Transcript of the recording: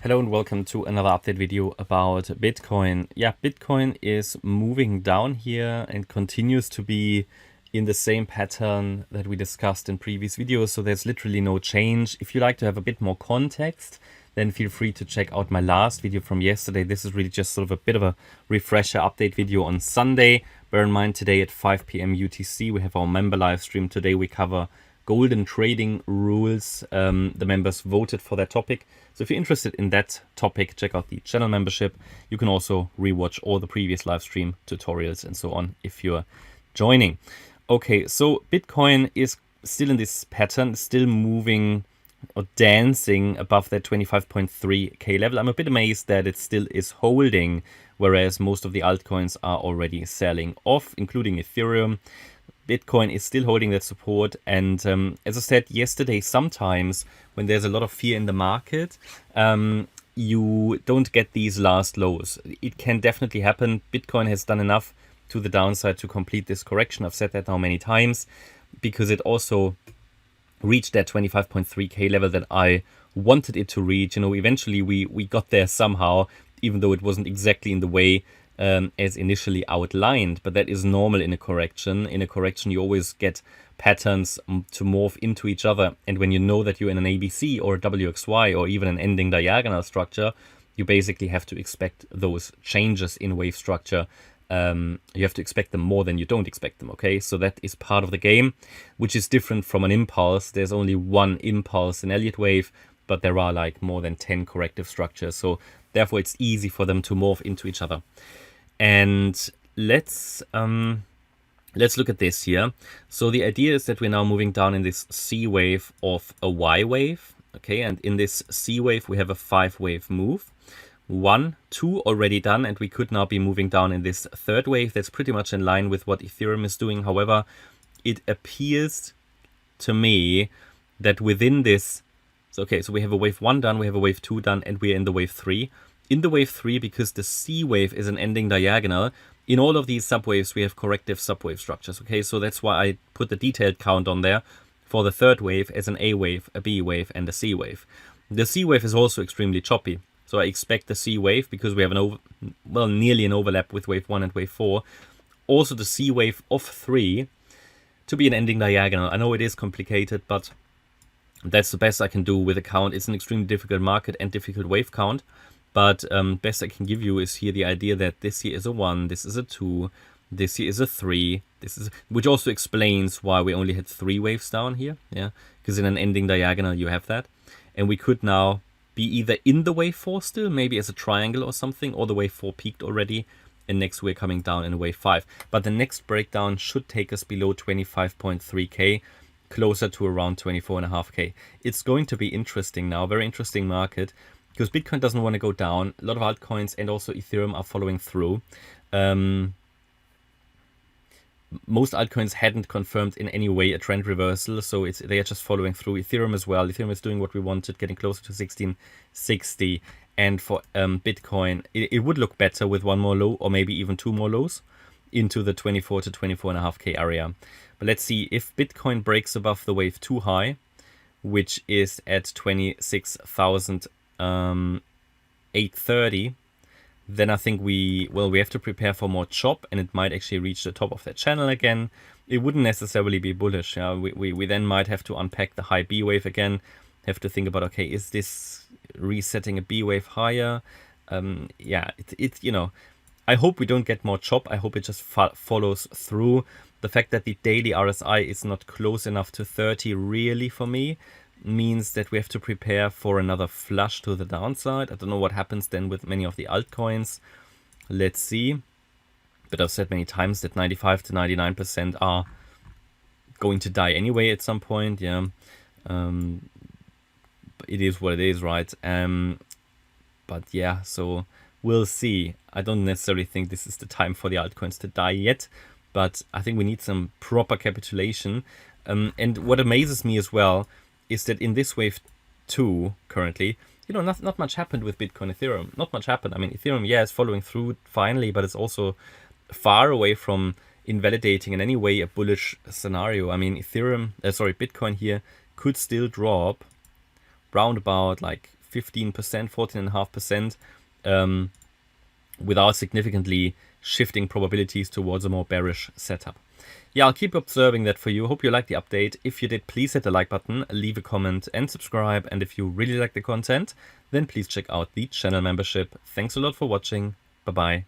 Hello and welcome to another update video about Bitcoin. Yeah, Bitcoin is moving down here and continues to be in the same pattern that we discussed in previous videos. So there's literally no change. If you like to have a bit more context, then feel free to check out my last video from yesterday. This is really just sort of a bit of a refresher update video on Sunday. Bear in mind today at 5 p.m. UTC, we have our member live stream. Today we cover golden trading rules. The members voted for that topic. So if you're interested in that topic, check out the channel membership. You can also rewatch all the previous live stream tutorials and so on if you're joining. Okay, so Bitcoin is still in this pattern, still moving or dancing above that 25.3k level. I'm a bit amazed that it still is holding, whereas most of the altcoins are already selling off, including Ethereum. Bitcoin is still holding that support, and as I said yesterday, sometimes when there's a lot of fear in the market, you don't get these last lows. It can definitely happen. Bitcoin has done enough to the downside to complete this correction. I've said that now many times, because it also reached that 25.3k level that I wanted it to reach. You know, eventually we got there somehow, even though it wasn't exactly in the way as initially outlined, but that is normal in a correction. In a correction, you always get patterns to morph into each other. And when you know that you're in an ABC or a WXY or even an ending diagonal structure, you basically have to expect those changes in wave structure. You have to expect them more than you don't expect them, okay? So that is part of the game, which is different from an impulse. There's only one impulse in Elliott Wave, but there are like more than 10 corrective structures. So therefore, it's easy for them to morph into each other. And let's look at this here. So the idea is that we're now moving down in this C wave of a Y wave, okay? And in this C wave, we have a 5-wave move. 1, 2 already done, and we could now be moving down in this third wave. That's pretty much in line with what Ethereum is doing. However, it appears to me that within this, so we have a wave 1 done, we have a wave 2 done, and we're in the wave 3. In the wave 3, because the C wave is an ending diagonal, in all of these subwaves we have corrective subwave structures, okay? So that's why I put the detailed count on there for the third wave as an A wave, a B wave, and a C wave. The C wave is also extremely choppy. So I expect the C wave, because we have nearly an overlap with wave 1 and wave 4, also the C wave of 3 to be an ending diagonal. I know it is complicated, but that's the best I can do with a count. It's an extremely difficult market and difficult wave count, but best I can give you is here the idea that this here is a 1, this is a 2, this here is a 3, which also explains why we only had 3 waves down here, yeah, because in an ending diagonal you have that, and we could now be either in the wave 4 still, maybe as a triangle or something, or the wave 4 peaked already, and next we're coming down in wave 5. But the next breakdown should take us below 25.3k, closer to around 24.5k. It's going to be interesting now, very interesting market, because Bitcoin doesn't want to go down. A lot of altcoins and also Ethereum are following through. Most altcoins hadn't confirmed in any way a trend reversal, so they are just following through. Ethereum as well. Ethereum is doing what we wanted, getting closer to 1660. And for Bitcoin, it would look better with one more low or maybe even 2 more lows into the 24 to 24.5k area. But let's see if Bitcoin breaks above the wave 2 high, which is at 26,830. Then I think we have to prepare for more chop, and it might actually reach the top of that channel again. It wouldn't necessarily be bullish. Yeah? We then might have to unpack the high B wave again, have to think about, okay, is this resetting a B wave higher? Yeah, it's you know, I hope we don't get more chop. I hope it just follows through. The fact that the daily RSI is not close enough to 30 really for me means that we have to prepare for another flush to the downside. I don't know what happens then with many of the altcoins. Let's see. But I've said many times that 95 to 99% are going to die anyway at some point. Yeah, it is what it is, right? But yeah, so we'll see. I don't necessarily think this is the time for the altcoins to die yet, but I think we need some proper capitulation. And what amazes me as well is that in this wave 2 currently, you know, not much happened with Bitcoin Ethereum. Not much happened. I mean, Ethereum, yeah, is following through finally, but it's also far away from invalidating in any way a bullish scenario. I mean, Bitcoin here could still drop round about like 15%, 14.5%, without significantly shifting probabilities towards a more bearish setup. Yeah, I'll keep observing that for you. Hope you liked the update. If you did, please hit the like button, leave a comment and subscribe. And if you really like the content, then please check out the channel membership. Thanks a lot for watching. Bye-bye.